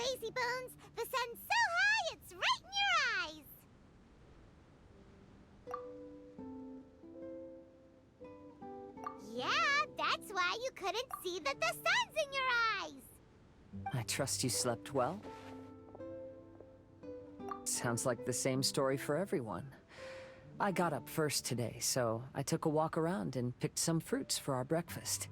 lazy bones. The sun's so high, it's right in your eyes. Yeah, that's why you couldn't see that the sun's in your eyes. I trust you slept well. Sounds like the same story for everyone. I got up first today, so I took a walk around and picked some fruits for our breakfast.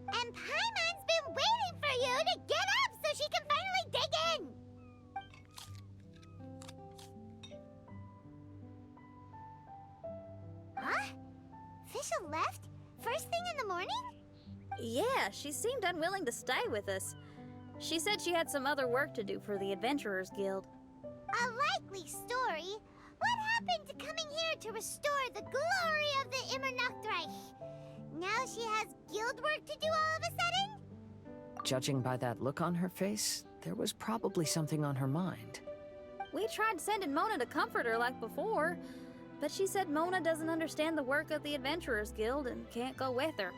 And Paimon's been waiting for you to get up so she can finally dig in. Huh? Fischl left? First thing in the morning? Yeah, she seemed unwilling to stay with us. She said she had some other work to do for the Adventurers Guild. A likely story. What happened to coming here to restore the glory of the Immernachtreich? Now she has guild work to do all of a sudden? Judging by that look on her face, there was probably something on her mind. We tried sending Mona to comfort her like before, but she said Mona doesn't understand the work of the Adventurers Guild and can't go with her.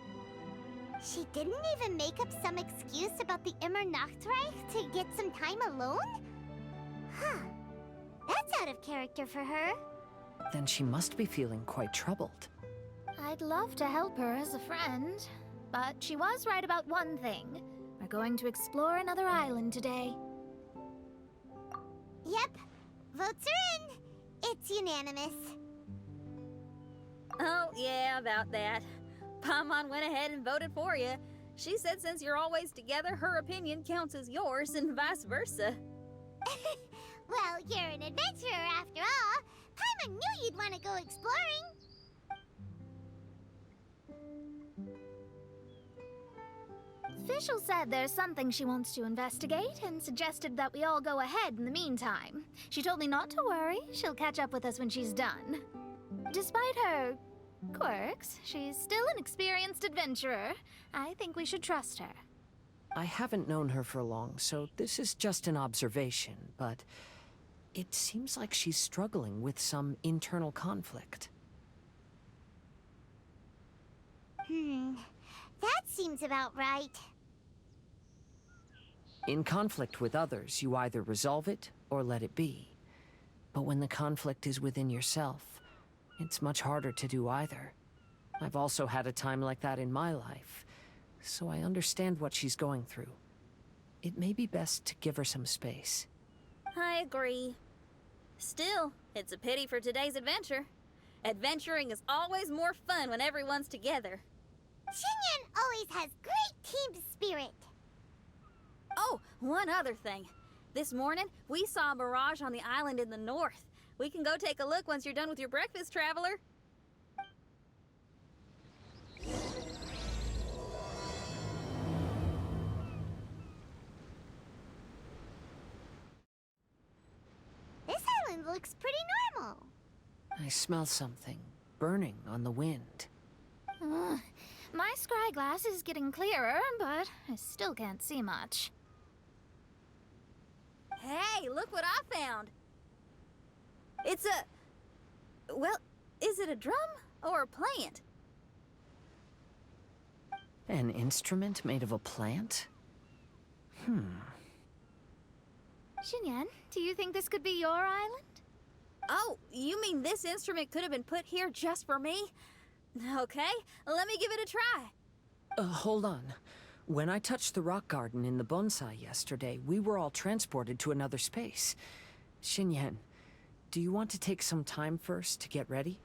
She didn't even make up some excuse about the Immernachtreich to get some time alone? Huh. That's out of character for her. Then she must be feeling quite troubled. I'd love to help her as a friend, but she was right about one thing. We're going to explore another island today. Yep. Votes are in. It's unanimous. Oh, yeah, about that. Paimon went ahead and voted for you. She said since you're always together, her opinion counts as yours and vice versa. Well, you're an adventurer after all. Paimon knew you'd want to go exploring. Fischl said there's something she wants to investigate and suggested that we all go ahead in the meantime. She told me not to worry, she'll catch up with us when she's done. Despite her quirks, she's still an experienced adventurer. I think we should trust her. I haven't known her for long, so this is just an observation, but it seems like she's struggling with some internal conflict. That seems about right. In conflict with others, you either resolve it or let it be. But when the conflict is within yourself, it's much harder to do either. I've also had a time like that in my life, so I understand what she's going through. It may be best to give her some space. I agree. Still, it's a pity for today's adventure. Adventuring is always more fun when everyone's together. Xinyan always has great team spirit. Oh, one other thing. This morning, we saw a mirage on the island in the north. We can go take a look once you're done with your breakfast, traveler. This island looks pretty normal. I smell something burning on the wind. My scry glass is getting clearer, but I still can't see much. Hey, look what I found. It's a... well, is it a drum or a plant? An instrument made of a plant? Xinyan, do you think this could be your island? Oh, you mean this instrument could have been put here just for me? Okay, let me give it a try. Hold on. When I touched the rock garden in the bonsai yesterday, we were all transported to another space. Xinyan, do you want to take some time first to get ready?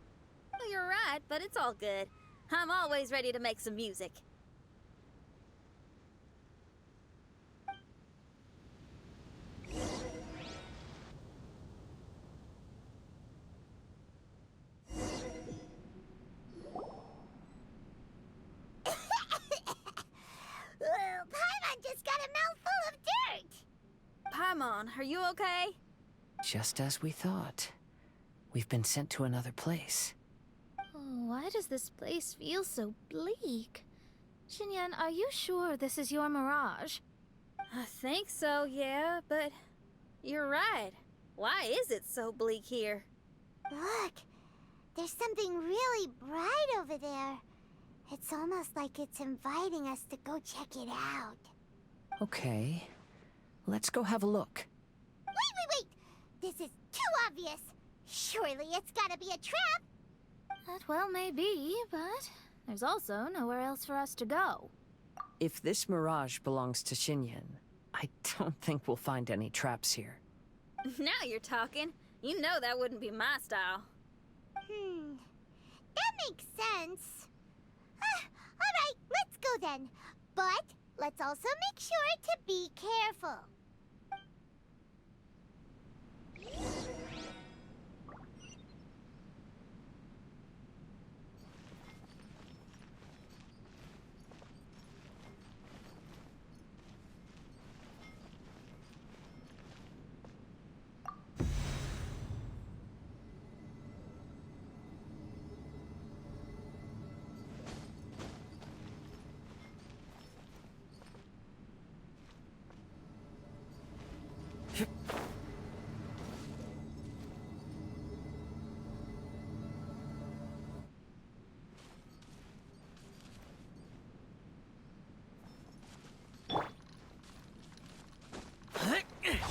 Well, you're right, but it's all good. I'm always ready to make some music. Paimon just got a mouthful of dirt. Paimon, are you okay? Just as we thought. We've been sent to another place. Oh, why does this place feel so bleak? Xinyan, are you sure this is your mirage? I think so, yeah, but you're right. Why is it so bleak here? Look, there's something really bright over there. It's almost like it's inviting us to go check it out. Okay. Let's go have a look. Wait! This is too obvious. Surely it's gotta be a trap. That well may be, but there's also nowhere else for us to go. If this mirage belongs to Xinyan, I don't think we'll find any traps here. Now you're talking. You know that wouldn't be my style. That makes sense. Alright, let's go then. But let's also make sure to be careful.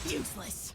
Useless.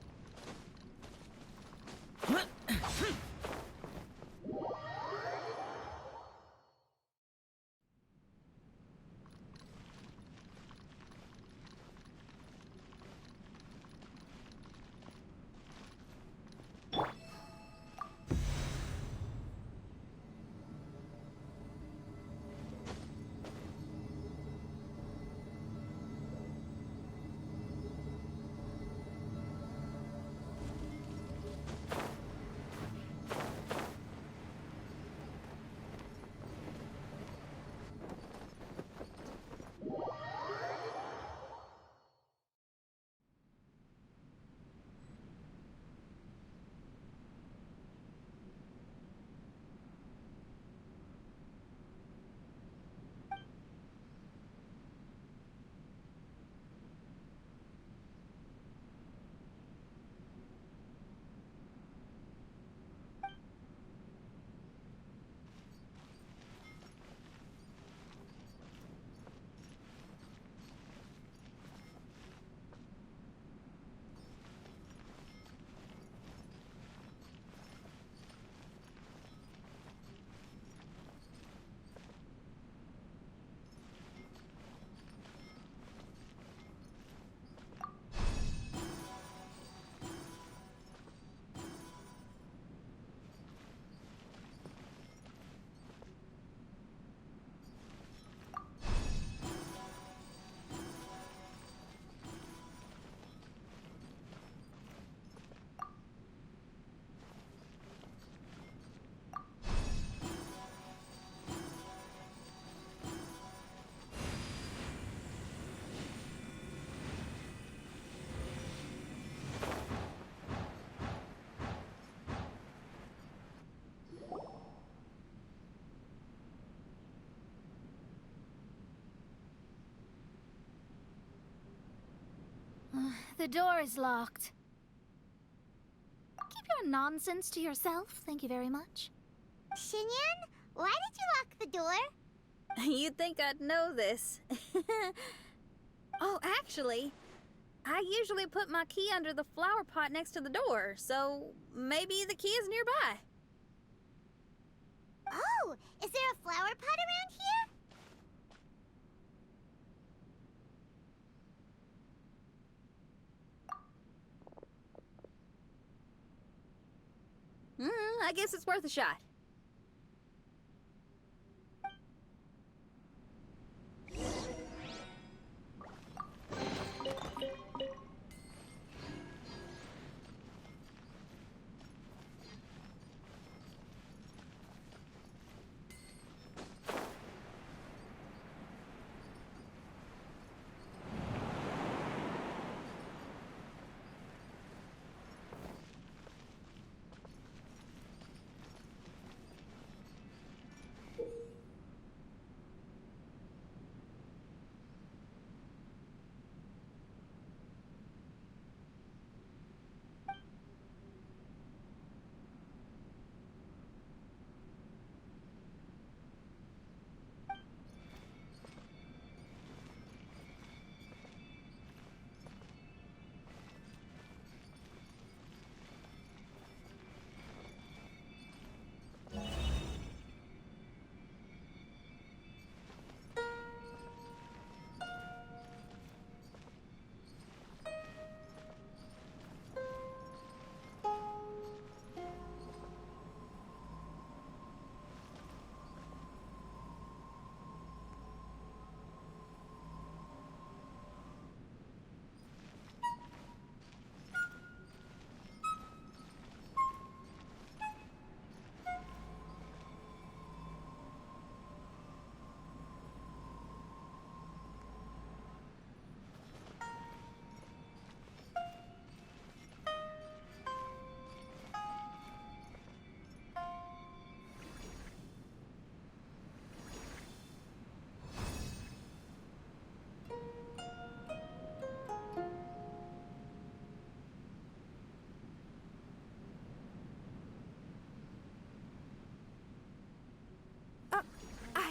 The door is locked. Keep your nonsense to yourself, thank you very much. Xinyan, why did you lock the door? You'd think I'd know this. Oh, actually, I usually put my key under the flower pot next to the door, so maybe the key is nearby. Oh, is there a flower pot around here? I guess it's worth a shot.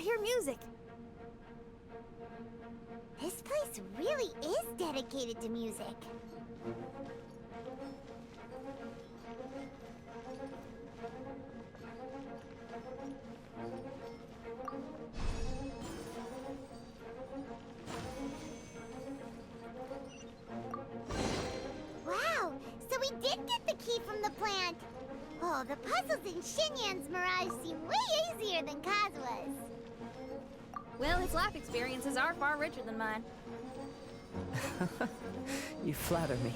hear music. This place really is dedicated to music. Wow, so we did get the key from the plant. Oh, the puzzles in Xinyan's Mirage seem way easier than Kazua's. Well, his life experiences are far richer than mine. You flatter me.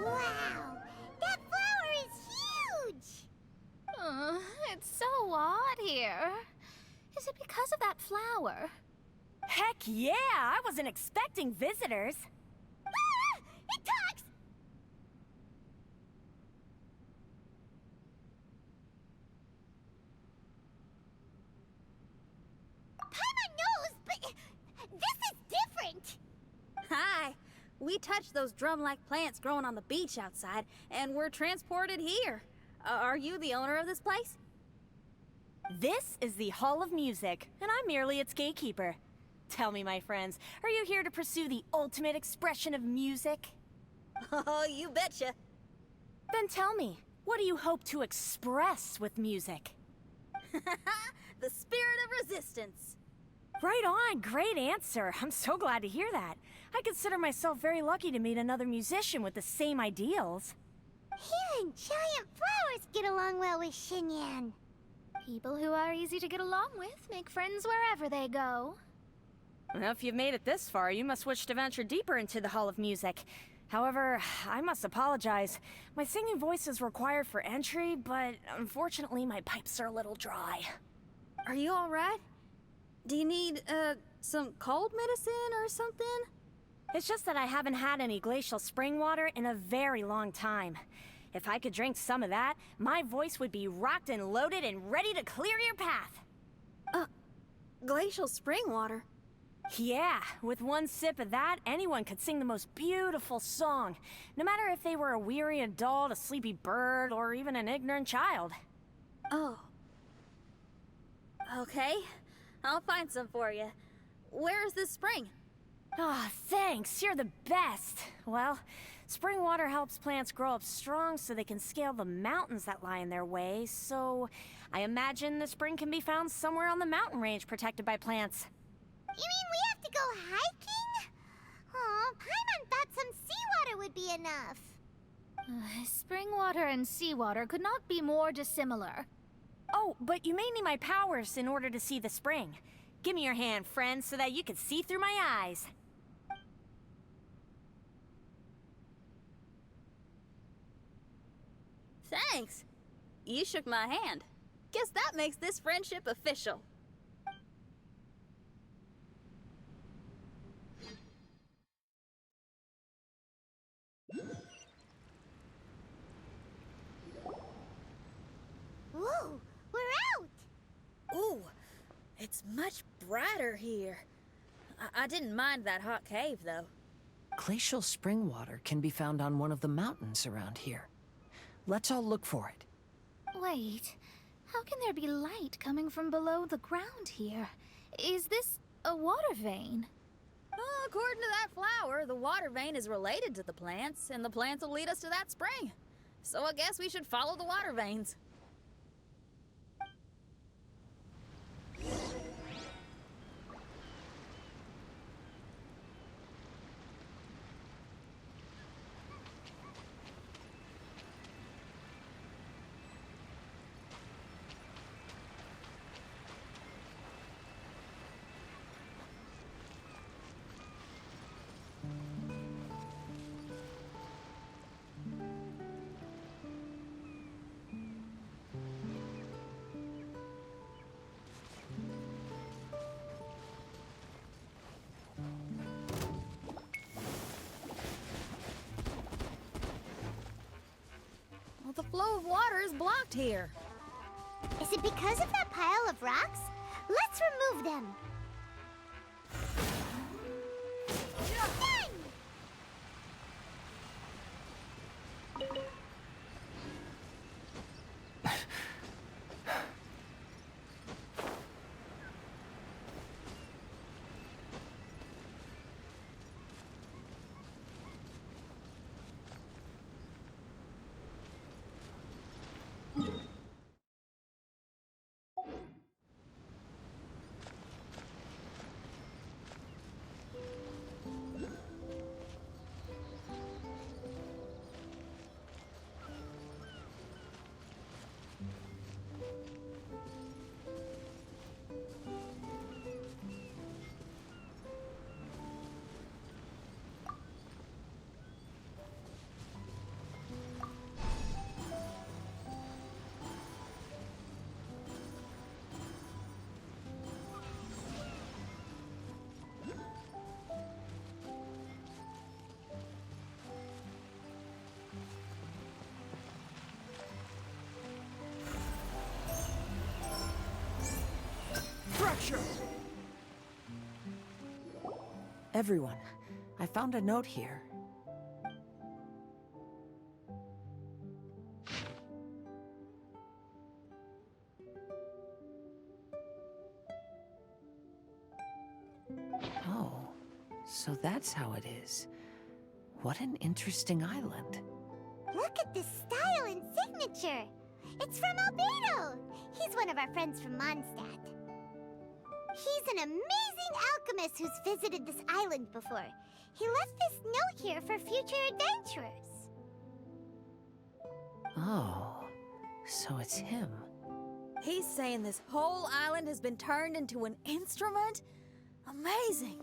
Wow, that flower is huge! It's so odd here. Is it because of that flower? Heck yeah! I wasn't expecting visitors. Ah! It talks! Paimon knows, but this is different! Hi! We touched those drum-like plants growing on the beach outside, and we're transported here. Are you the owner of this place? This is the Hall of Music, and I'm merely its gatekeeper. Tell me, my friends, are you here to pursue the ultimate expression of music? Oh, you betcha. Then tell me, what do you hope to express with music? The spirit of resistance. Right on, great answer. I'm so glad to hear that. I consider myself very lucky to meet another musician with the same ideals. Even giant flowers get along well with Xinyan. People who are easy to get along with make friends wherever they go. Well, if you've made it this far, you must wish to venture deeper into the Hall of Music. However, I must apologize. My singing voice is required for entry, but unfortunately my pipes are a little dry. Are you alright? Do you need, some cold medicine or something? It's just that I haven't had any glacial spring water in a very long time. If I could drink some of that, my voice would be rocked and loaded and ready to clear your path. Glacial spring water? Yeah, with one sip of that, anyone could sing the most beautiful song, no matter if they were a weary adult, a sleepy bird, or even an ignorant child. Oh. Okay, I'll find some for you. Where is this spring? Ah, thanks, you're the best. Well, spring water helps plants grow up strong so they can scale the mountains that lie in their way, so I imagine the spring can be found somewhere on the mountain range protected by plants. You mean we have to go hiking? Oh, Paimon thought some seawater would be enough. Spring water and seawater could not be more dissimilar. Oh, but you may need my powers in order to see the spring. Give me your hand, friend, so that you can see through my eyes. Thanks. You shook my hand. Guess that makes this friendship official. Whoa, we're out! Ooh, it's much brighter here. I didn't mind that hot cave, though. Glacial spring water can be found on one of the mountains around here. Let's all look for it. Wait, how can there be light coming from below the ground here? Is this a water vein? Well, according to that flower, the water vein is related to the plants, and the plants will lead us to that spring. So I guess we should follow the water veins. flow of water is blocked here. Is it because of that pile of rocks? Let's remove them. Done! Fracture! Everyone, I found a note here. Oh, so that's how it is. What an interesting island. Look at this style and signature. It's from Albedo. He's one of our friends from Mondstadt. He's an amazing alchemist who's visited this island before. He left this note here for future adventurers. Oh, so it's him. He's saying this whole island has been turned into an instrument? Amazing.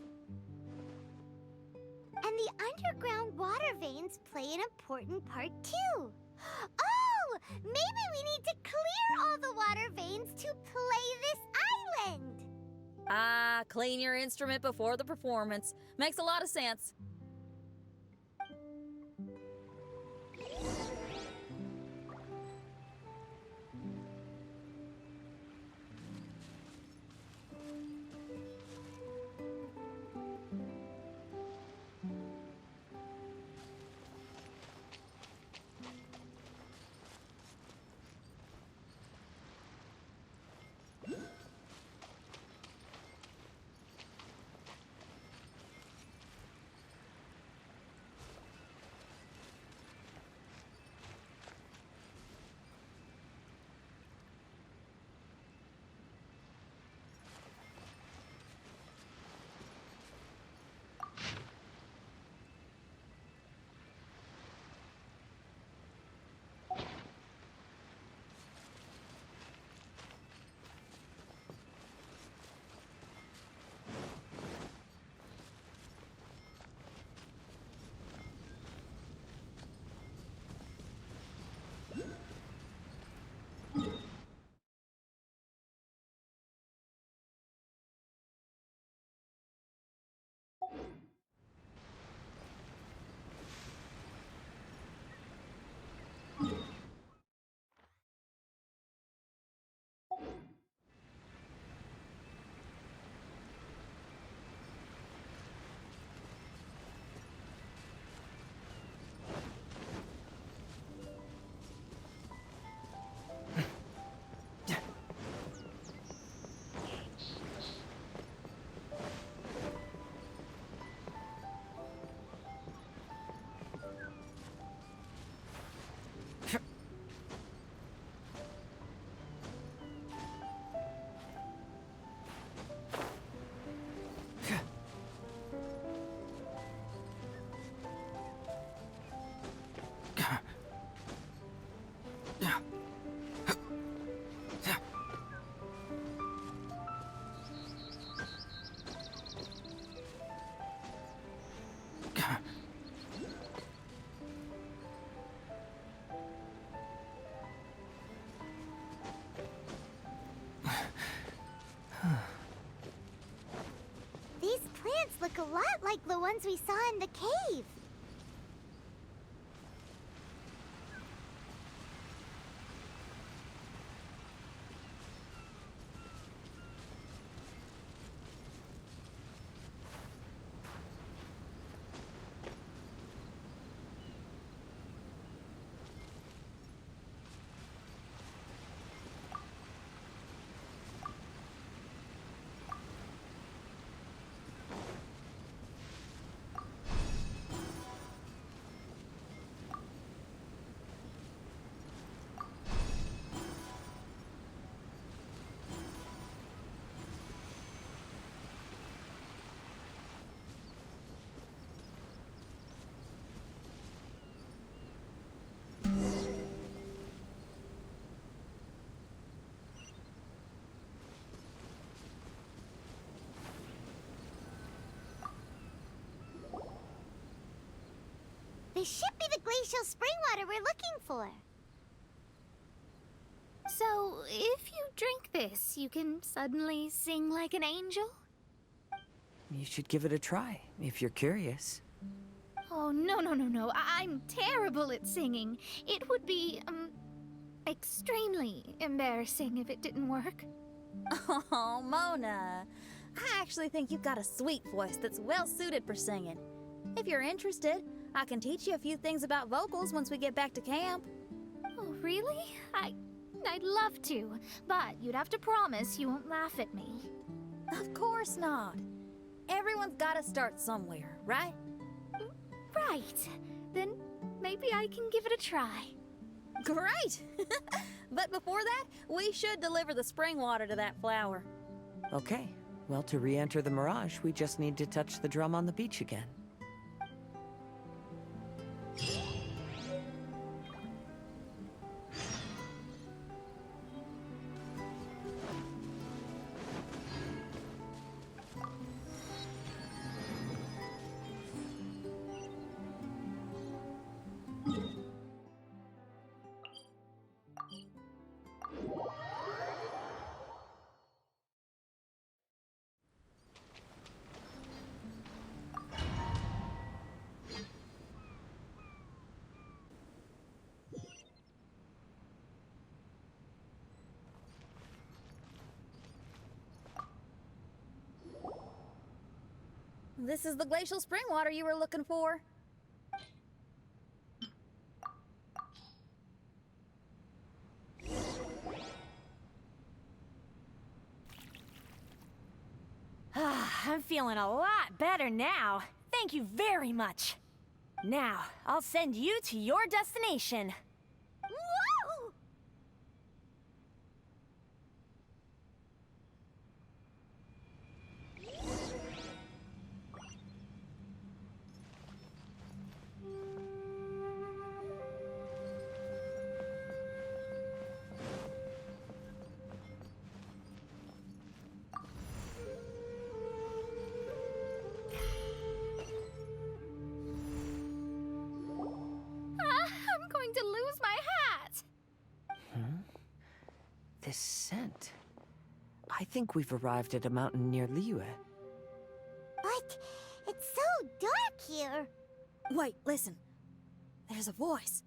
And the underground water veins play an important part too. Oh, maybe we need to clear all the water veins to play this island. Ah, clean your instrument before the performance. Makes a lot of sense. Look a lot like the ones we saw in the cave. This should be the glacial spring water we're looking for. So, if you drink this, you can suddenly sing like an angel? You should give it a try, if you're curious. Oh, no. I'm terrible at singing. It would be, extremely embarrassing if it didn't work. Oh, Mona. I actually think you've got a sweet voice that's well suited for singing. If you're interested, I can teach you a few things about vocals once we get back to camp. Oh, really? I'd love to, but you'd have to promise you won't laugh at me. Of course not. Everyone's got to start somewhere, right? Right. Then maybe I can give it a try. Great! But before that, we should deliver the spring water to that flower. Okay, well, to re-enter the Mirage, we just need to touch the drum on the beach again. This is the glacial spring water you were looking for. I'm feeling a lot better now. Thank you very much. Now, I'll send you to your destination. Whoa! I'm going to lose my hat. This scent. I think we've arrived at a mountain near Liyue. But it's so dark here. Wait, listen. There's a voice.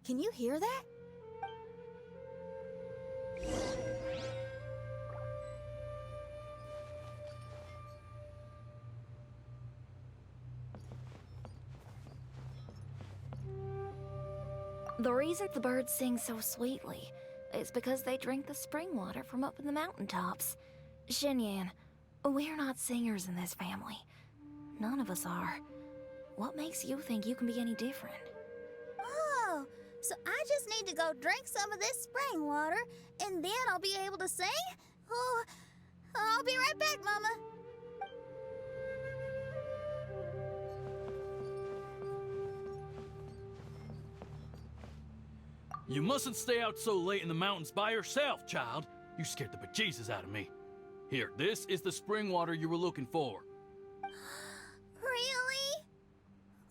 Can you hear that? The reason the birds sing so sweetly is because they drink the spring water from up in the mountaintops. Xinyan, we're not singers in this family. None of us are. What makes you think you can be any different? Oh, so I just need to go drink some of this spring water, and then I'll be able to sing? Oh, I'll be right back, Mama. You mustn't stay out so late in the mountains by yourself, child. You scared the bejesus out of me. Here, this is the spring water you were looking for. Really?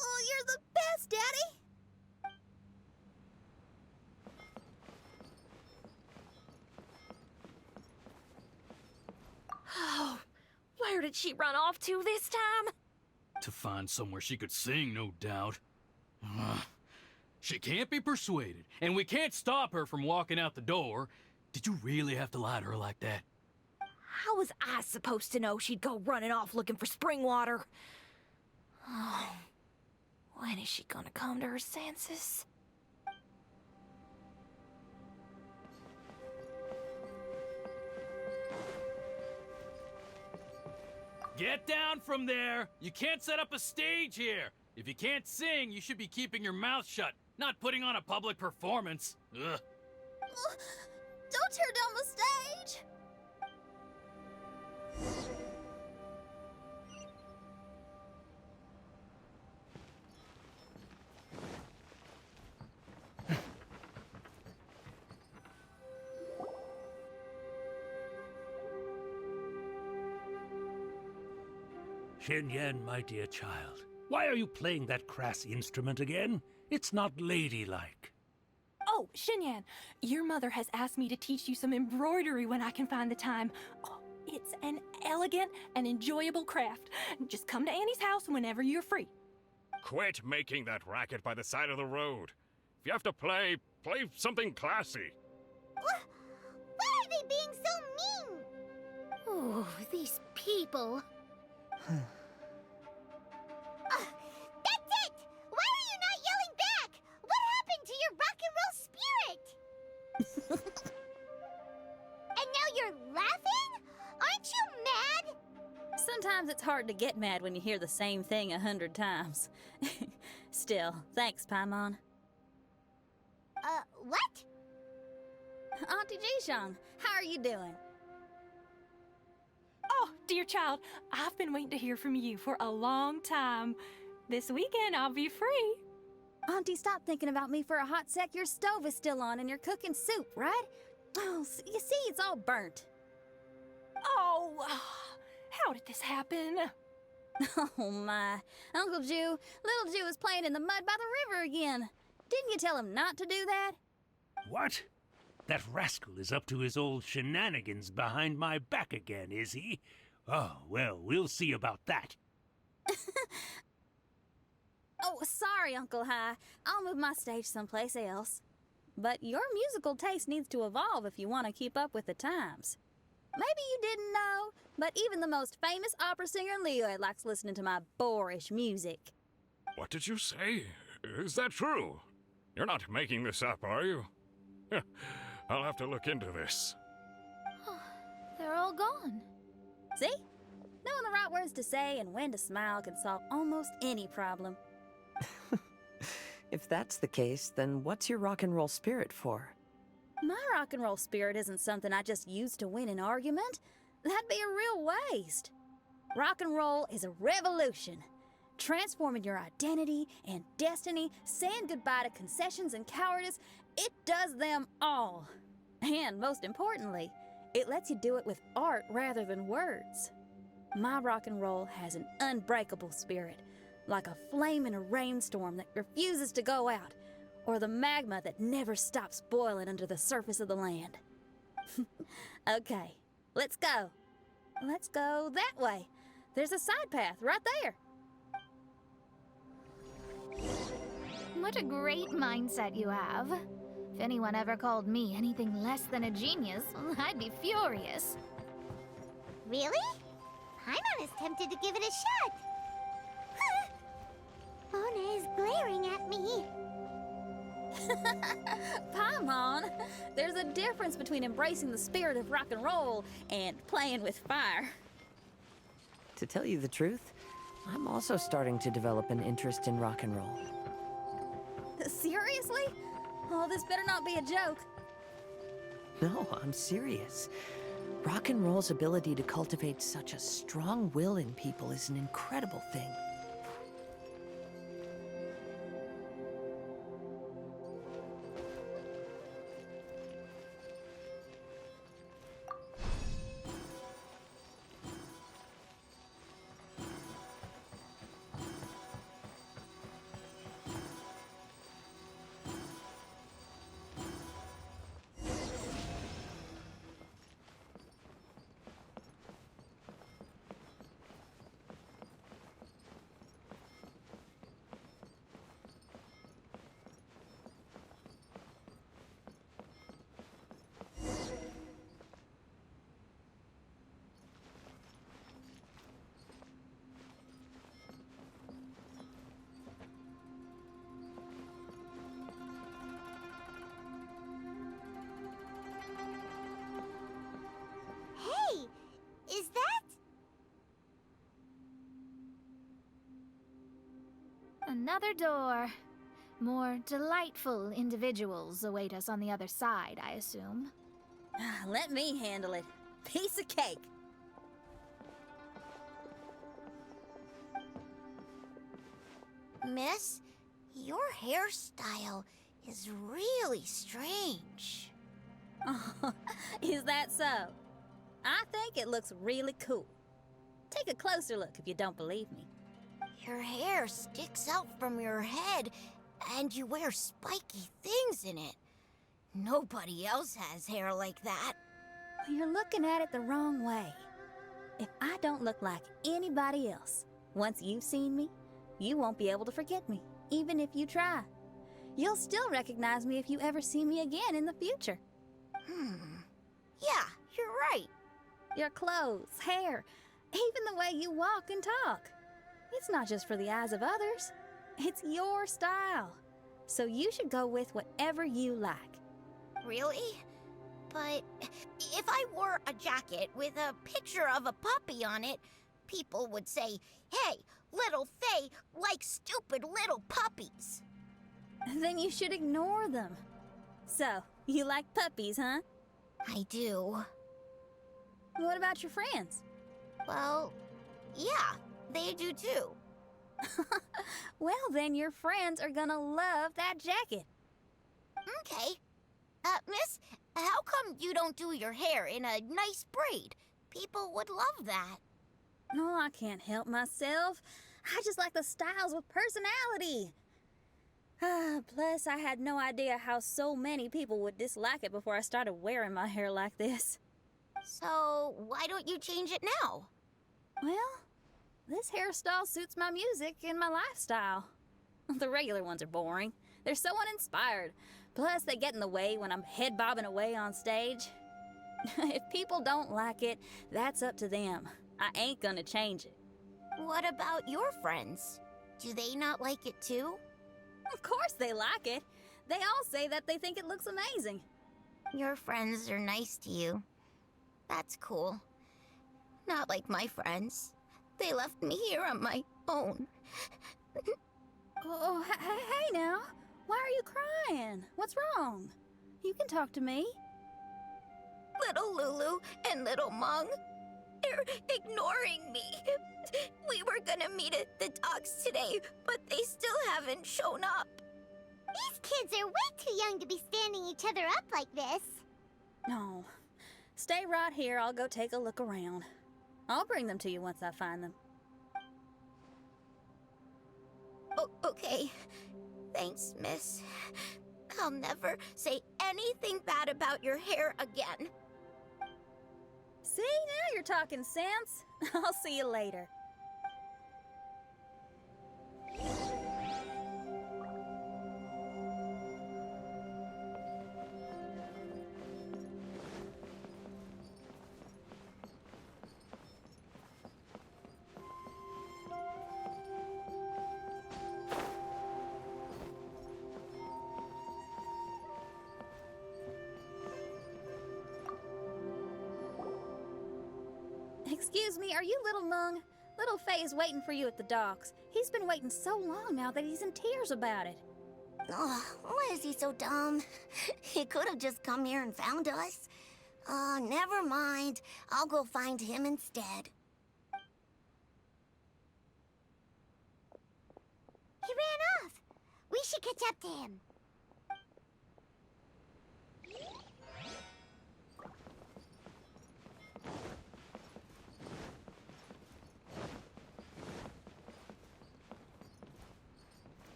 Oh, you're the best, Daddy. Oh, where did she run off to this time? To find somewhere she could sing, no doubt. Ugh. She can't be persuaded, and we can't stop her from walking out the door. Did you really have to lie to her like that? How was I supposed to know she'd go running off looking for spring water? Oh, when is she gonna come to her senses? Get down from there! You can't set up a stage here! If you can't sing, you should be keeping your mouth shut, not putting on a public performance. Ugh. Don't tear down the stage! Xinyan, my dear child, Why are you playing that crass instrument again? It's not ladylike. Oh, Xinyan, your mother has asked me to teach you some embroidery when I can find the time. Oh, it's an elegant and enjoyable craft. Just come to Annie's house whenever you're free. Quit making that racket by the side of the road. If you have to play something classy. Why are they being so mean? Ooh, these people. That's it! Why are you not yelling back? What happened to your rock and roll spirit? And now you're laughing? Aren't you mad? Sometimes it's hard to get mad when you hear the same thing 100 times. Still, thanks, Paimon. What? Auntie Jishang, how are you doing? Oh, dear child, I've been waiting to hear from you for a long time. This weekend, I'll be free. Auntie, stop thinking about me for a hot sec. Your stove is still on and you're cooking soup, right? Oh, you see, it's all burnt. Oh, how did this happen? Oh, my. Uncle Jew, little Jew is playing in the mud by the river again. Didn't you tell him not to do that? What? That rascal is up to his old shenanigans behind my back again, is he? Oh, well, we'll see about that. Oh, sorry, Uncle High. I'll move my stage someplace else. But your musical taste needs to evolve if you want to keep up with the times. Maybe you didn't know, but even the most famous opera singer Leo likes listening to my boorish music. What did you say? Is that true? You're not making this up, are you? I'll have to look into this. They're all gone. See? Knowing the right words to say and when to smile can solve almost any problem. If that's the case, then what's your rock and roll spirit for? My rock and roll spirit isn't something I just use to win an argument. That'd be a real waste. Rock and roll is a revolution. Transforming your identity and destiny, saying goodbye to concessions and cowardice, it does them all. And most importantly, it lets you do it with art rather than words. My rock and roll has an unbreakable spirit, like a flame in a rainstorm that refuses to go out, or the magma that never stops boiling under the surface of the land. Okay, let's go. Let's go that way. There's a side path right there. What a great mindset you have. If anyone ever called me anything less than a genius, I'd be furious. Really? Paimon is tempted to give it a shot. Mona is glaring at me. Paimon, there's a difference between embracing the spirit of rock and roll and playing with fire. To tell you the truth, I'm also starting to develop an interest in rock and roll. Seriously? Oh, this better not be a joke. No, I'm serious. Rock and roll's ability to cultivate such a strong will in people is an incredible thing. Hey, is that? Another door. More delightful individuals await us on the other side, I assume. Let me handle it. Piece of cake. Miss, your hairstyle is really strange. Oh, is that so? I think it looks really cool. Take a closer look if you don't believe me. Your hair sticks out from your head, and you wear spiky things in it. Nobody else has hair like that. You're looking at it the wrong way. If I don't look like anybody else, once you've seen me, you won't be able to forget me, even if you try. You'll still recognize me if you ever see me again in the future. Yeah, you're right. Your clothes, hair, even the way you walk and talk. It's not just for the eyes of others. It's your style. So you should go with whatever you like. Really? But if I wore a jacket with a picture of a puppy on it, people would say, "Hey, little Faye likes stupid little puppies." Then you should ignore them. So, you like puppies, huh? I do. What about your friends? Well, yeah, they do too. Well, then your friends are gonna love that jacket. Okay. Miss, how come you don't do your hair in a nice braid? People would love that. No, I can't help myself. I just like the styles with personality. Plus, I had no idea how so many people would dislike it before I started wearing my hair like this. So, why don't you change it now? Well, this hairstyle suits my music and my lifestyle. The regular ones are boring. They're so uninspired. Plus, they get in the way when I'm head bobbing away on stage. If people don't like it, that's up to them. I ain't gonna change it. What about your friends? Do they not like it too? Of course they like it. They all say that they think it looks amazing. Your friends are nice to you. That's cool. Not like my friends. They left me here on my own. Oh, hey now. Why are you crying? What's wrong? You can talk to me. Little Lulu and little Mung, they're ignoring me. We were gonna meet at the docks today, but they still haven't shown up. These kids are way too young to be standing each other up like this. No. Stay right here. I'll go take a look around. I'll bring them to you once I find them. Oh, okay. Thanks, miss. I'll never say anything bad about your hair again. See, now you're talking sense. I'll see you later. Excuse me, are you Little Mung? Little Faye is waiting for you at the docks. He's been waiting so long now that he's in tears about it. Oh, why is he so dumb? He could have just come here and found us. Oh, never mind. I'll go find him instead. He ran off. We should catch up to him.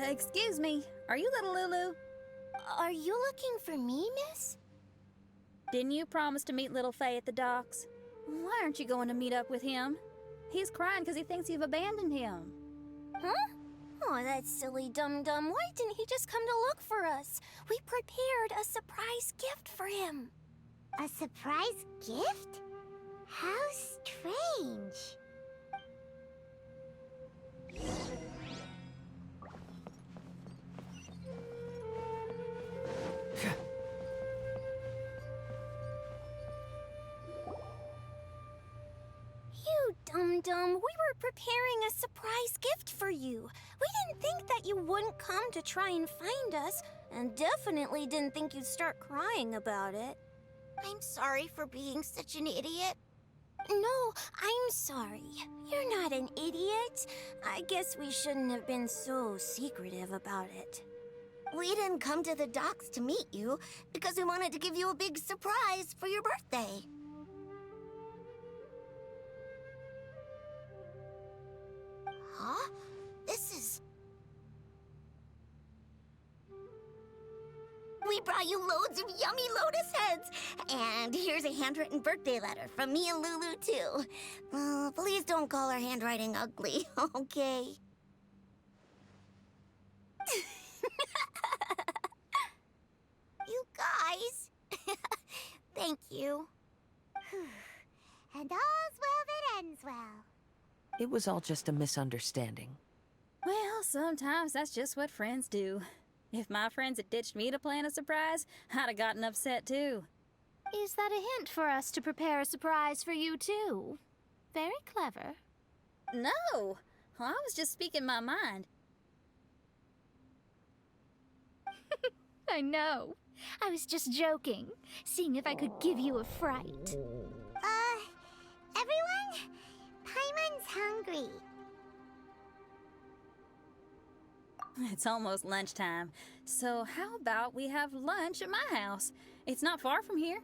Excuse me, are you Little Lulu? Are you looking for me, miss? Didn't you promise to meet Little Faye at the docks? Why aren't you going to meet up with him? He's crying because he thinks you've abandoned him. Huh? Oh, that silly dum-dum. Why didn't he just come to look for us? We prepared a surprise gift for him. A surprise gift? How strange. You dum-dum. We were preparing a surprise gift for you. We didn't think that you wouldn't come to try and find us, and definitely didn't think you'd start crying about it. I'm sorry for being such an idiot. No, I'm sorry. You're that an idiot? I guess we shouldn't have been so secretive about it. We didn't come to the docks to meet you because we wanted to give you a big surprise for your birthday. Huh? This is... We brought you loads of yummy lotus heads! And here's a handwritten birthday letter from me and Lulu, too. Please don't call our handwriting ugly, okay? You guys! Thank you. And all's well that ends well. It was all just a misunderstanding. Well, sometimes that's just what friends do. If my friends had ditched me to plan a surprise, I'd have gotten upset too. Is that a hint for us to prepare a surprise for you, too? Very clever. No! I was just speaking my mind. I know. I was just joking, seeing if I could give you a fright. Everyone? Paimon's hungry. It's almost lunchtime, so how about we have lunch at my house? It's not far from here.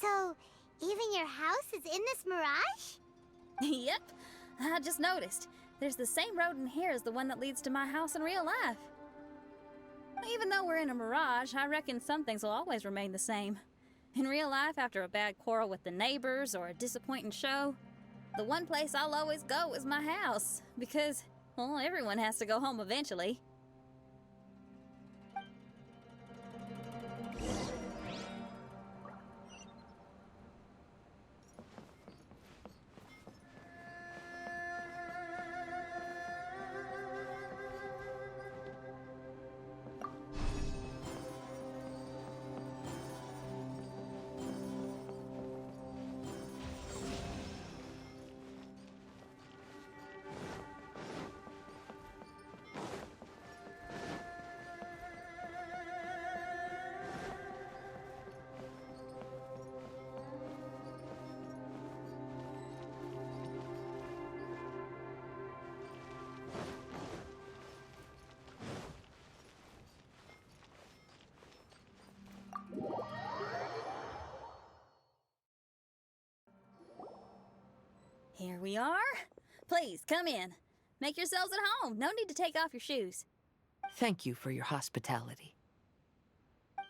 So, even your house is in this mirage? Yep, I just noticed. There's the same road in here as the one that leads to my house in real life. Even though we're in a mirage, I reckon some things will always remain the same. In real life, after a bad quarrel with the neighbors or a disappointing show, the one place I'll always go is my house, because, well, everyone has to go home eventually. Here we are. Please, come in. Make yourselves at home. No need to take off your shoes. Thank you for your hospitality.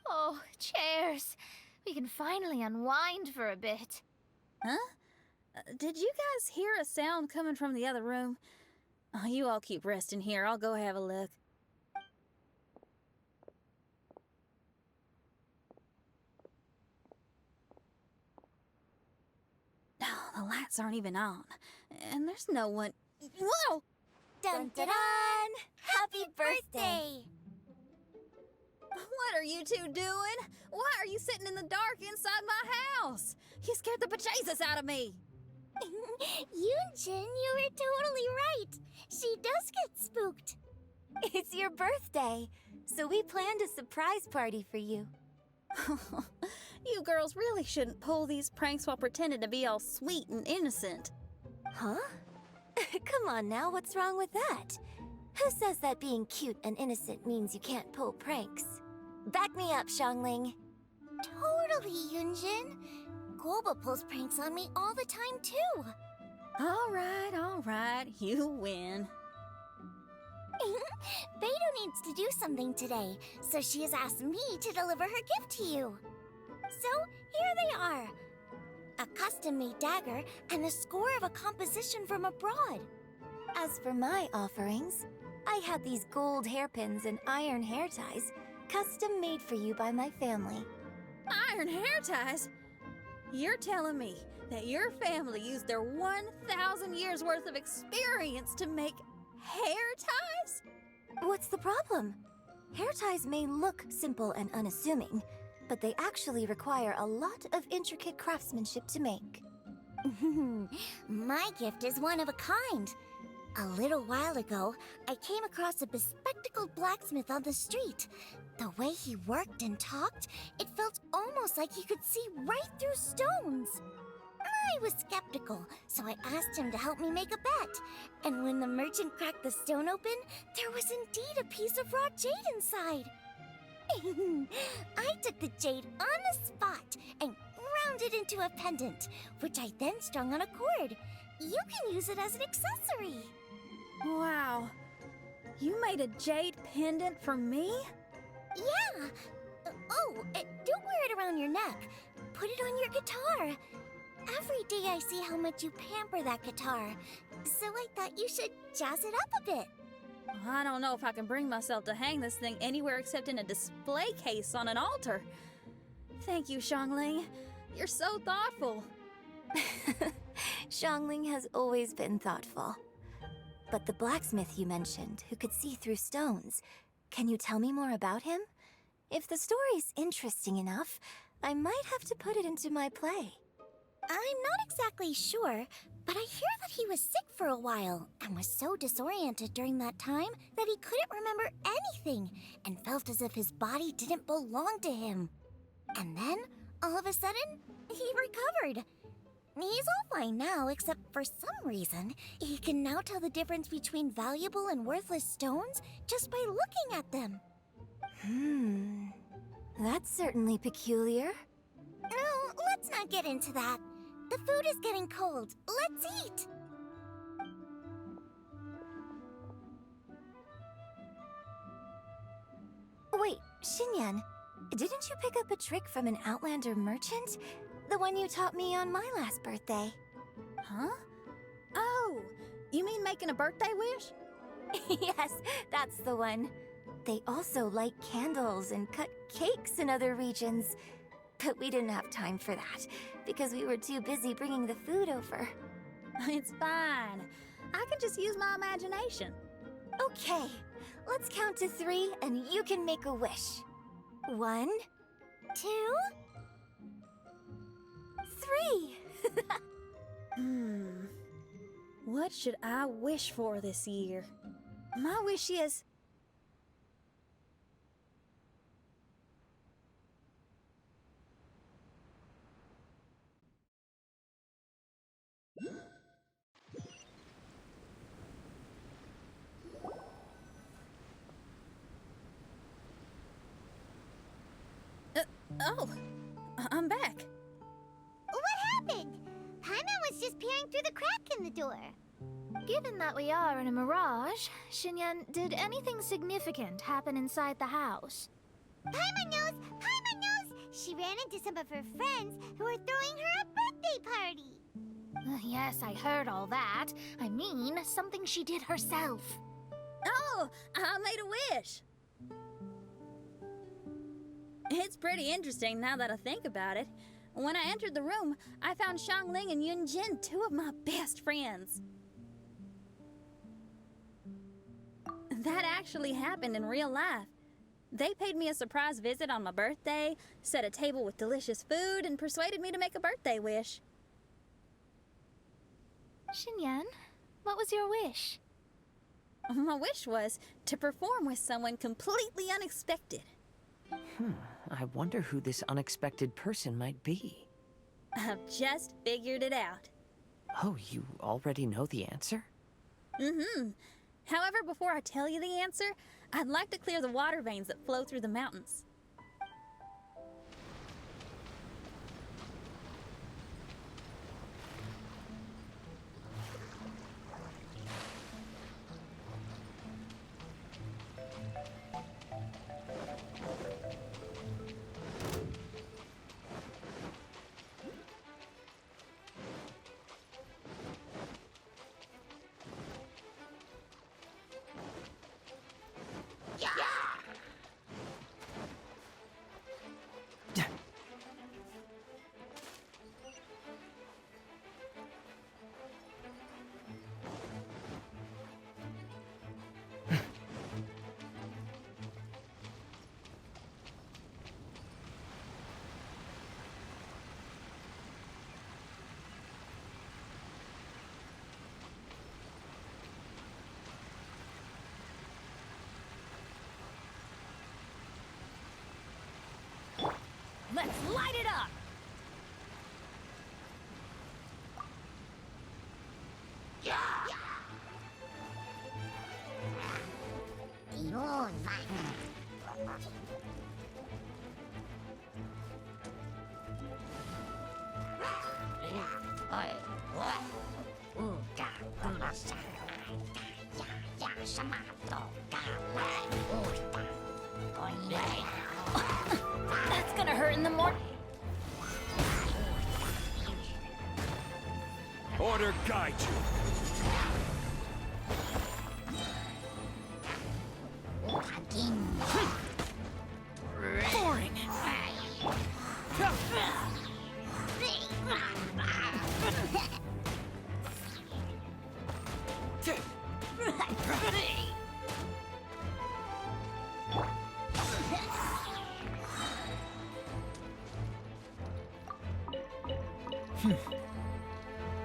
Oh, chairs. We can finally unwind for a bit. Huh? Did you guys hear a sound coming from the other room? Oh, you all keep resting here. I'll go have a look. Oh, the lights aren't even on. And there's no one... Whoa! Dun dun dun! Happy birthday! What are you two doing? Why are you sitting in the dark inside my house? You scared the bejesus out of me. Yunjin, you were totally right. She does get spooked. It's your birthday, so we planned a surprise party for you. You girls really shouldn't pull these pranks while pretending to be all sweet and innocent. Huh? Come on now, what's wrong with that? Who says that being cute and innocent means you can't pull pranks? Back me up, Xiangling. Totally, Yunjin. Golba pulls pranks on me all the time, too. All right, you win. Beidou needs to do something today, so she has asked me to deliver her gift to you. So, here they are. A custom-made dagger and the score of a composition from abroad. As for my offerings, I had these gold hairpins and iron hair ties, custom made for you by my family. Iron hair ties? You're telling me that your family used their 1,000 years worth of experience to make hair ties? What's the problem? Hair ties may look simple and unassuming, but they actually require a lot of intricate craftsmanship to make. My gift is one of a kind. A little while ago, I came across a bespectacled blacksmith on the street. The way he worked and talked, it felt almost like he could see right through stones. I was skeptical, so I asked him to help me make a bet. And when the merchant cracked the stone open, there was indeed a piece of raw jade inside. I took the jade on the spot and ground it into a pendant, which I then strung on a cord. You can use it as an accessory. Wow. You made a jade pendant for me? Yeah. Don't wear it around your neck. Put it on your guitar. Every day I see how much you pamper that guitar, so I thought you should jazz it up a bit. I don't know if I can bring myself to hang this thing anywhere except in a display case on an altar. Thank you, Xiangling. You're so thoughtful. Xiangling has always been thoughtful. But the blacksmith you mentioned, who could see through stones, can you tell me more about him? If the story's interesting enough, I might have to put it into my play. I'm not exactly sure, but I hear that he was sick for a while and was so disoriented during that time that he couldn't remember anything and felt as if his body didn't belong to him. And then, all of a sudden, he recovered. He's all fine now, except for some reason, he can now tell the difference between valuable and worthless stones just by looking at them. That's certainly peculiar. No, let's not get into that. The food is getting cold. Let's eat! Wait, Xinyan, didn't you pick up a trick from an Outlander merchant? The one you taught me on my last birthday. Huh? Oh, you mean making a birthday wish? Yes, that's the one. They also light candles and cut cakes in other regions. But we didn't have time for that, because we were too busy bringing the food over. It's fine. I can just use my imagination. Okay, let's count to 3 and you can make a wish. 1, 2, 3. What should I wish for this year? My wish is... I'm back. What happened? Paimon was just peering through the crack in the door. Given that we are in a mirage, Xinyan, did anything significant happen inside the house? Paimon knows! Paimon knows! She ran into some of her friends who were throwing her a birthday party. Yes, I heard all that. I mean, something she did herself. Oh, I made a wish. It's pretty interesting now that I think about it. When I entered the room, I found Xiangling and Yunjin, 2 of my best friends. That actually happened in real life. They paid me a surprise visit on my birthday, set a table with delicious food, and persuaded me to make a birthday wish. Xinyan, what was your wish? My wish was to perform with someone completely unexpected. I wonder who this unexpected person might be. I've just figured it out. Oh, you already know the answer? However, before I tell you the answer, I'd like to clear the water veins that flow through the mountains. Let's light it up! That's gonna hurt in the morning. Order guide you. Boring.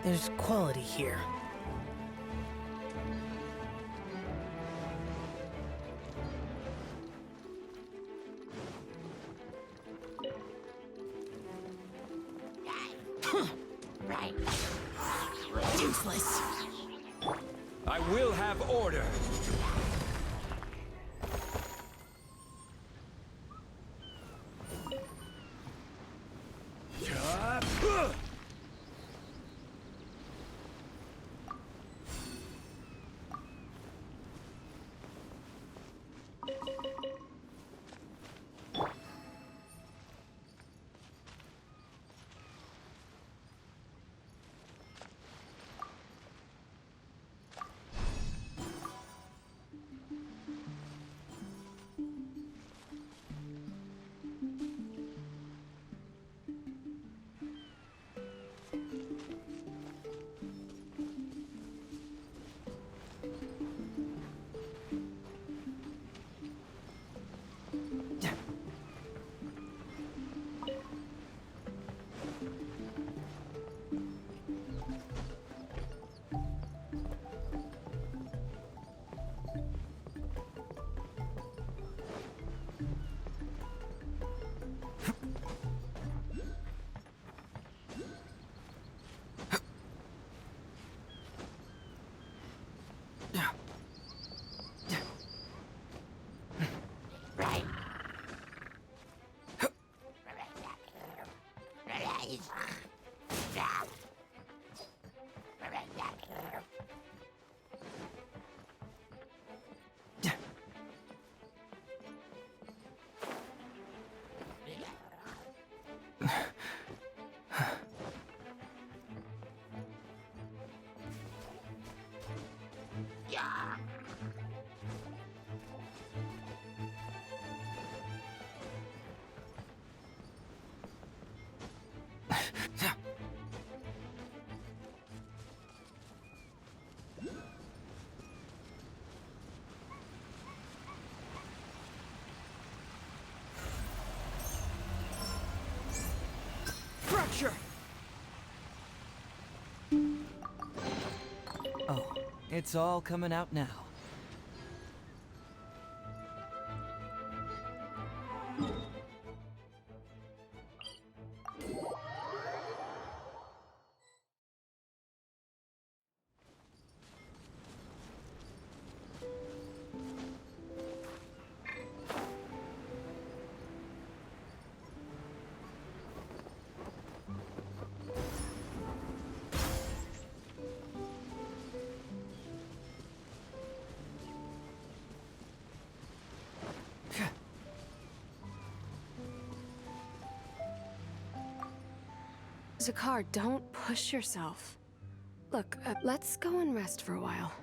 There's quality here. Useless. I will have order. Fracture! Oh, it's all coming out now. Zakar, don't push yourself. Look, let's go and rest for a while.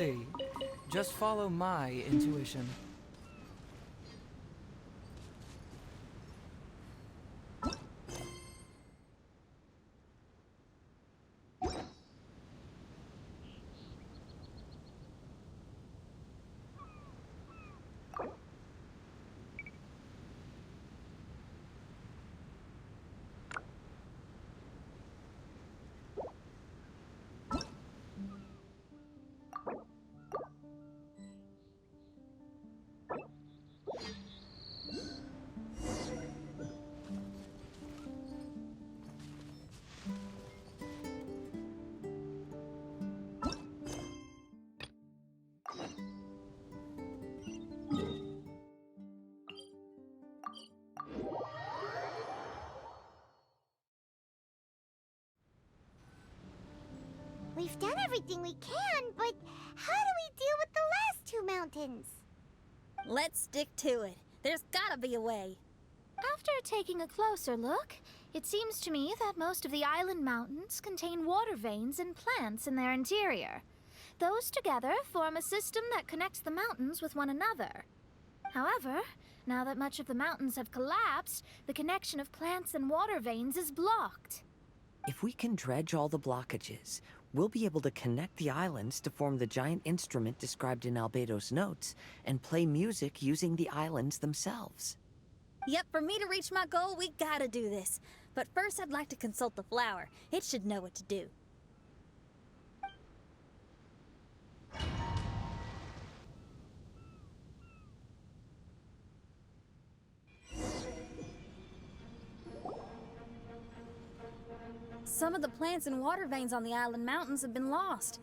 see. Just follow my intuition. We've done everything we can, but how do we deal with the last two mountains? Let's stick to it. There's gotta be a way. After taking a closer look, it seems to me that most of the island mountains contain water veins and plants in their interior. Those together form a system that connects the mountains with one another. However, now that much of the mountains have collapsed, the connection of plants and water veins is blocked. If we can dredge all the blockages, we'll be able to connect the islands to form the giant instrument described in Albedo's notes and play music using the islands themselves. Yep, for me to reach my goal, we gotta do this. But first, I'd like to consult the flower. It should know what to do. Some of the plants and water veins on the island mountains have been lost.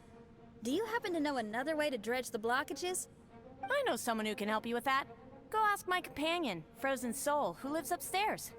Do you happen to know another way to dredge the blockages? I know someone who can help you with that. Go ask my companion, Frozen Soul, who lives upstairs.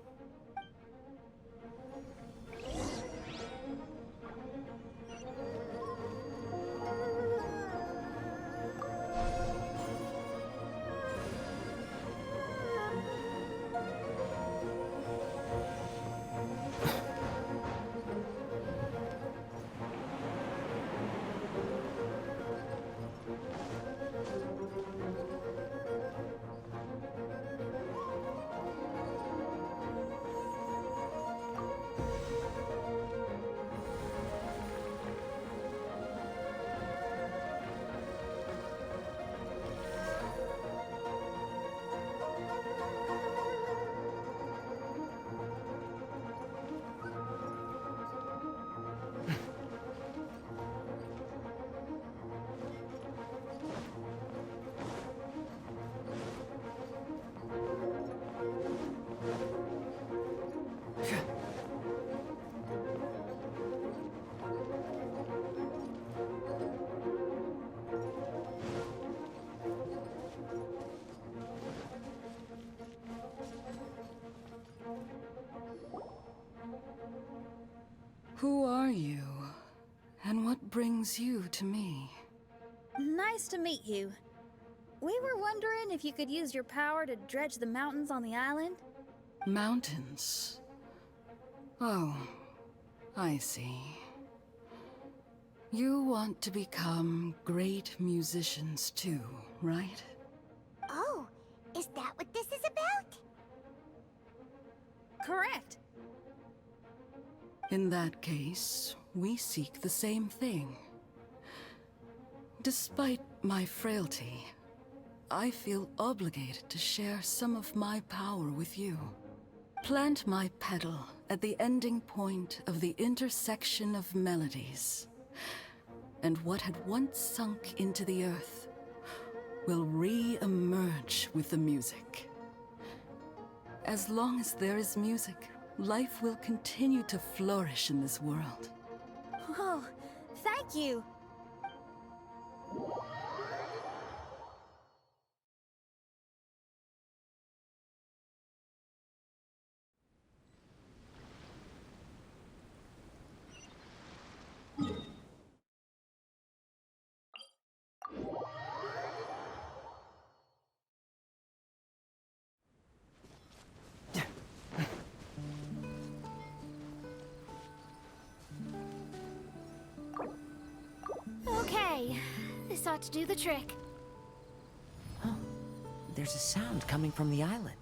Who are you? And what brings you to me? Nice to meet you. We were wondering if you could use your power to dredge the mountains on the island? Mountains? Oh, I see. You want to become great musicians too, right? Oh, is that what this is about? Correct. In that case, we seek the same thing. Despite my frailty, I feel obligated to share some of my power with you. Plant my petal at the ending point of the intersection of melodies, and what had once sunk into the earth will re-emerge with the music. As long as there is music, life will continue to flourish in this world. Oh, thank you. This ought to do the trick. Huh. There's a sound coming from the island.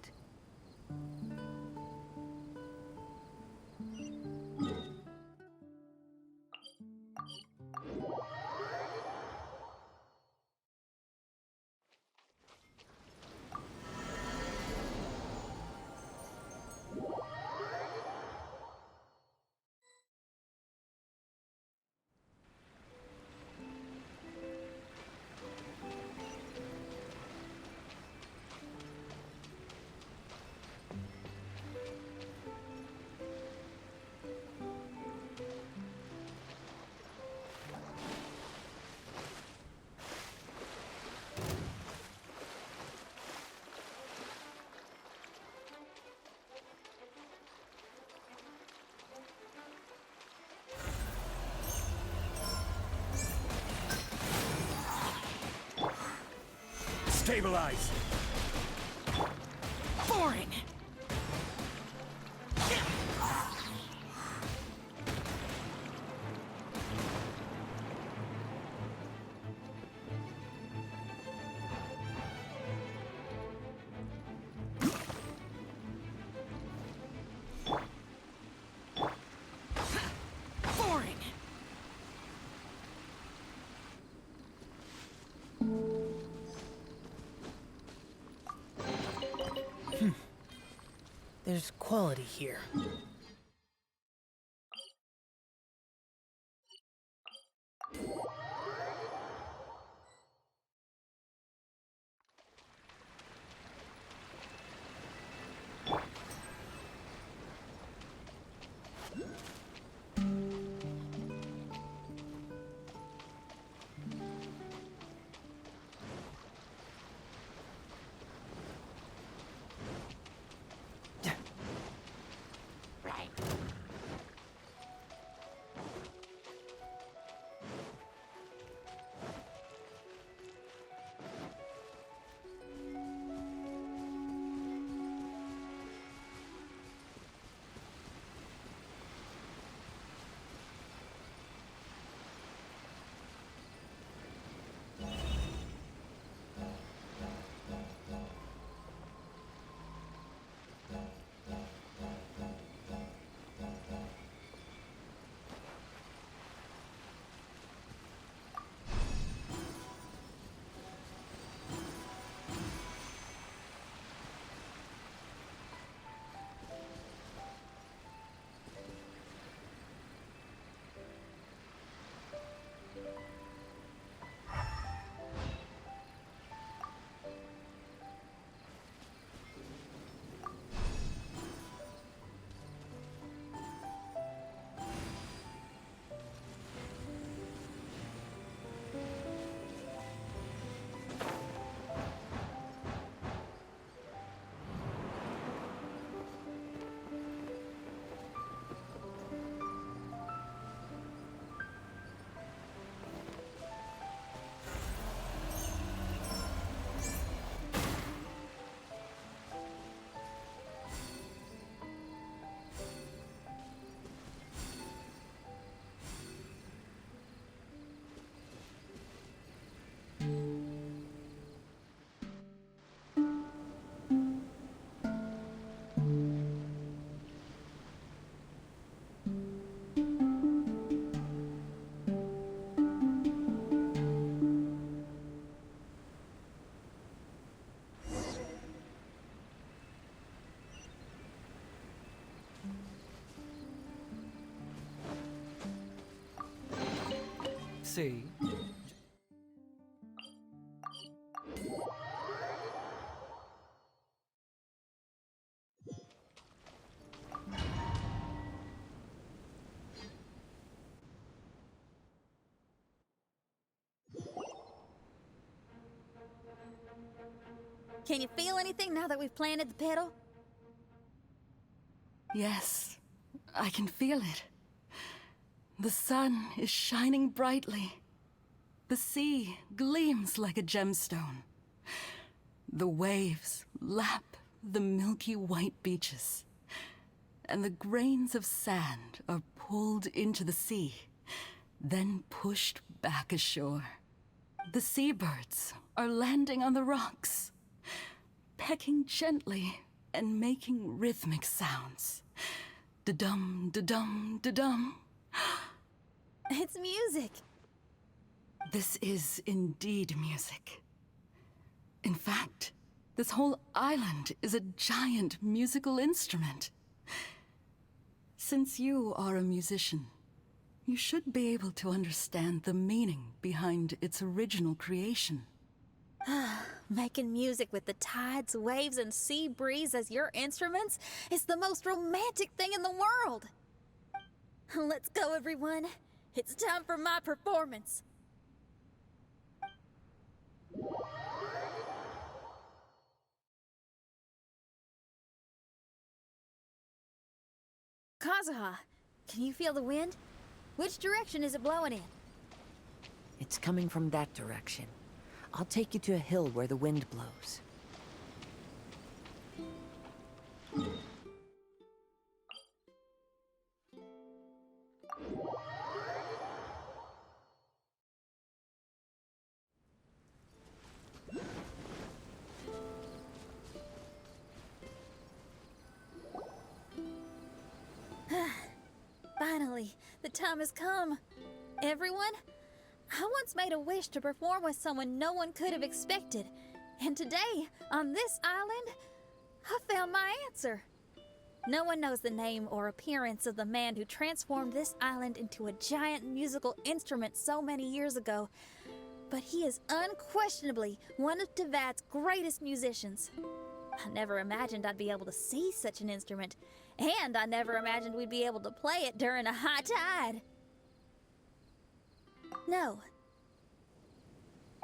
Stabilize! Boring! Boring! There's quality here. See? Can you feel anything now that we've planted the petal? Yes, I can feel it. The sun is shining brightly. The sea gleams like a gemstone. The waves lap the milky white beaches. And the grains of sand are pulled into the sea, then pushed back ashore. The seabirds are landing on the rocks, pecking gently and making rhythmic sounds. Da-dum, da-dum, da-dum. It's music. This is indeed music. In fact, this whole island is a giant musical instrument. Since you are a musician, you should be able to understand the meaning behind its original creation. Making music with the tides, waves, and sea breeze as your instruments is the most romantic thing in the world. Let's go, everyone. It's time for my performance. Kazuha, can you feel the wind? Which direction is it blowing in? It's coming from that direction. I'll take you to a hill where the wind blows. Finally, the time has come. Everyone, I once made a wish to perform with someone no one could have expected. And today, on this island, I found my answer. No one knows the name or appearance of the man who transformed this island into a giant musical instrument so many years ago, but he is unquestionably one of Teyvat's greatest musicians. I never imagined I'd be able to see such an instrument, and I never imagined we'd be able to play it during a high tide. No.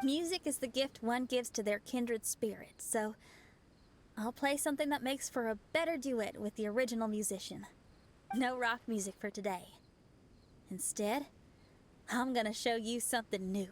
Music is the gift one gives to their kindred spirit, so I'll play something that makes for a better duet with the original musician. No rock music for today. Instead, I'm gonna show you something new.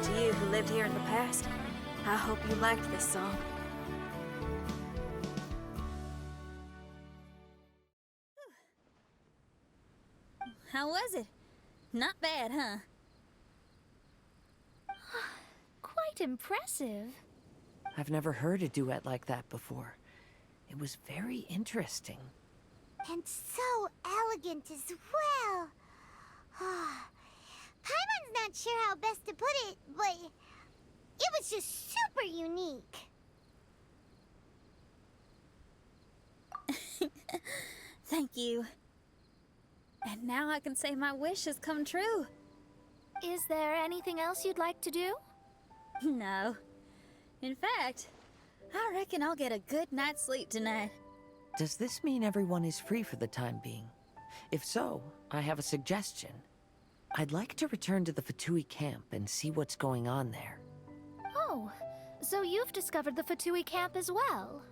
To you who lived here in the past, I hope you liked this song. How was it? Not bad, huh? Quite impressive. I've never heard a duet like that before. It was very interesting. And so elegant as well. Paimon's not sure how best to put it, but it was just super unique. Thank you. And now I can say my wish has come true. Is there anything else you'd like to do? No. In fact, I reckon I'll get a good night's sleep tonight. Does this mean everyone is free for the time being? If so, I have a suggestion. I'd like to return to the Fatui camp and see what's going on there. Oh, so you've discovered the Fatui camp as well?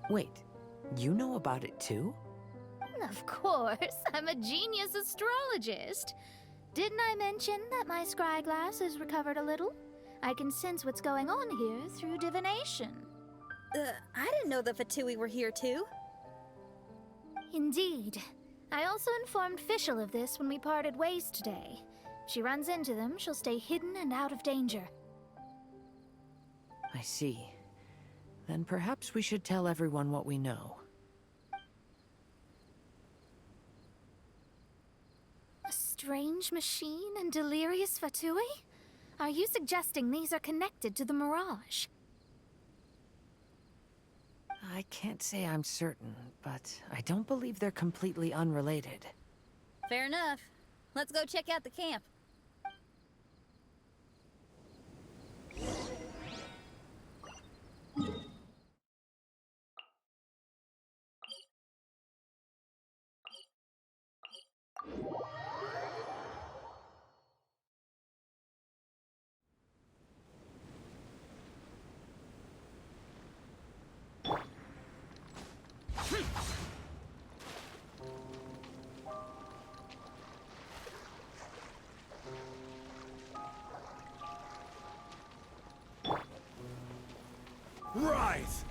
Wait, you know about it too? Of course, I'm a genius astrologist. Didn't I mention that my scry glass has recovered a little? I can sense what's going on here through divination. I didn't know the Fatui were here too. Indeed. I also informed Fischl of this when we parted ways today. If she runs into them, she'll stay hidden and out of danger. I see. Then perhaps we should tell everyone what we know. A strange machine and delirious Fatui? Are you suggesting these are connected to the Mirage? I can't say I'm certain, but I don't believe they're completely unrelated. Fair enough. Let's go check out the camp. Rise!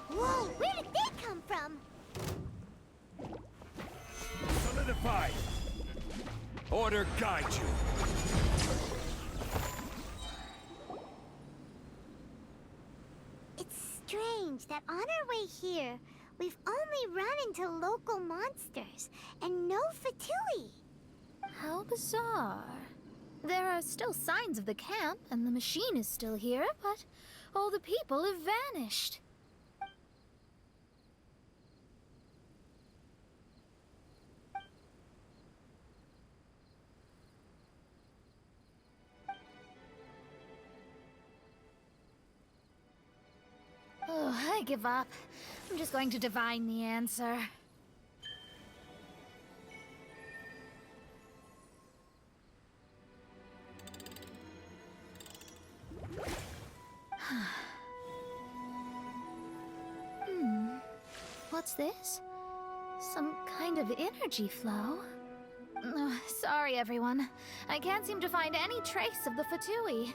Whoa, where did they come from? Solidify! Order guide you! It's strange that on our way here, we've only run into local monsters and no Fatui. How bizarre. There are still signs of the camp, and the machine is still here, but all the people have vanished. Oh, I give up. I'm just going to divine the answer. What's this? Some kind of energy flow? Sorry, everyone. I can't seem to find any trace of the Fatui.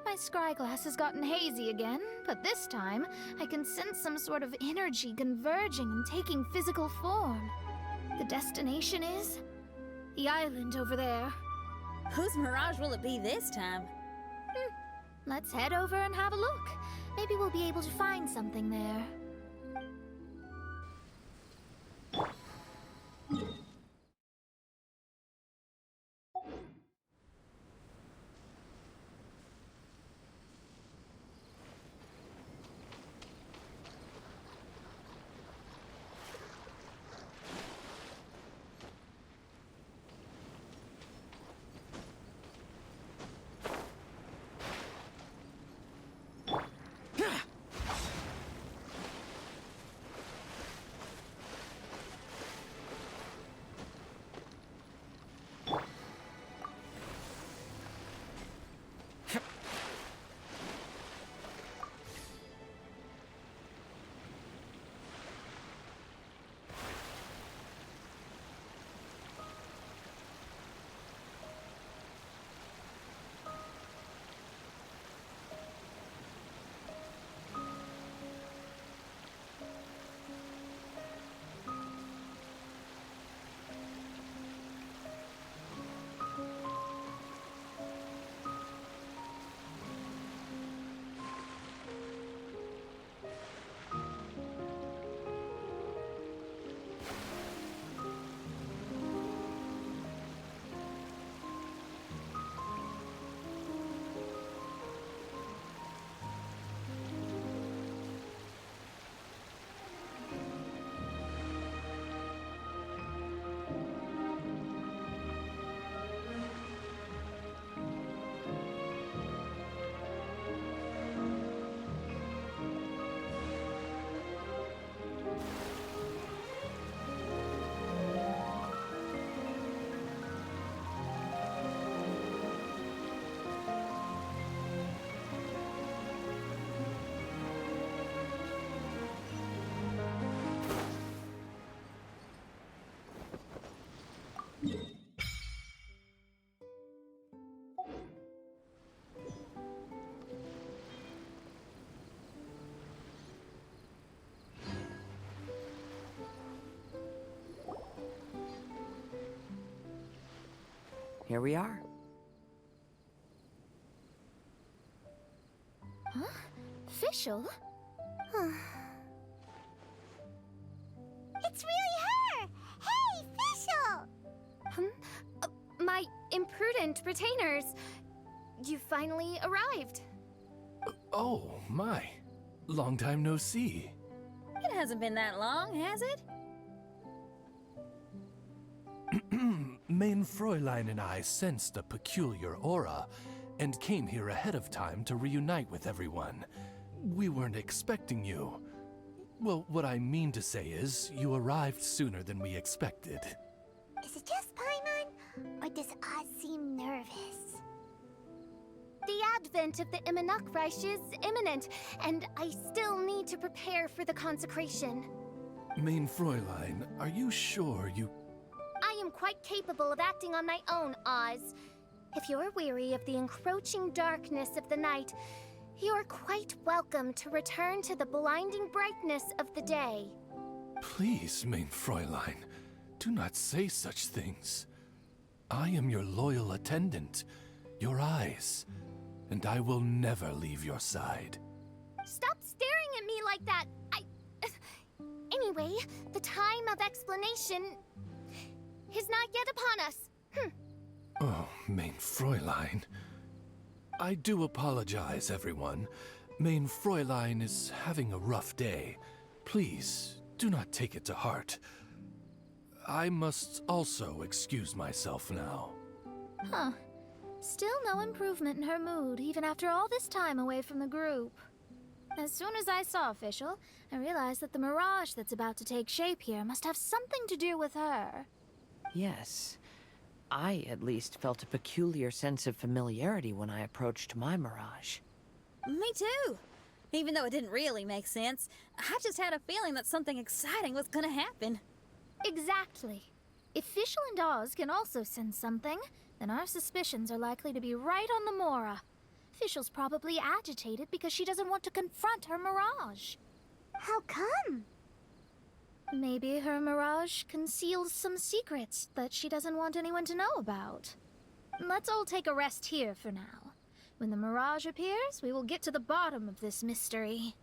My scryglass has gotten hazy again, but this time I can sense some sort of energy converging and taking physical form. The destination is the island over there. Whose mirage will it be this time? Let's head over and have a look. Maybe we'll be able to find something there. Here we are. Huh? Fischl? It's really her! Hey, Fischl! My imprudent retainers. You finally arrived. Oh, my. Long time no see. It hasn't been that long, has it? Main Fräulein and I sensed a peculiar aura, and came here ahead of time to reunite with everyone. We weren't expecting you. Well, what I mean to say is, you arrived sooner than we expected. Is it just Paimon? Or does Oz seem nervous? The advent of the Immanakreich is imminent, and I still need to prepare for the consecration. Main Fräulein, are you sure you... I am quite capable of acting on my own, Oz. If you're weary of the encroaching darkness of the night, you're quite welcome to return to the blinding brightness of the day. Please, mein Fräulein, do not say such things. I am your loyal attendant, your eyes, and I will never leave your side. Stop staring at me like that! Anyway, the time of explanation is not yet upon us. Oh, mein Fräulein. I do apologize, everyone. Mein Fräulein is having a rough day. Please, do not take it to heart. I must also excuse myself now. Huh. Still no improvement in her mood, even after all this time away from the group. As soon as I saw Official, I realized that the mirage that's about to take shape here must have something to do with her. Yes. I, at least, felt a peculiar sense of familiarity when I approached my mirage. Me too. Even though it didn't really make sense, I just had a feeling that something exciting was gonna happen. Exactly. If Fischl and Oz can also sense something, then our suspicions are likely to be right on the Mora. Fischl's probably agitated because she doesn't want to confront her mirage. How come? Maybe her mirage conceals some secrets that she doesn't want anyone to know about. Let's all take a rest here for now. When the mirage appears, we will get to the bottom of this mystery.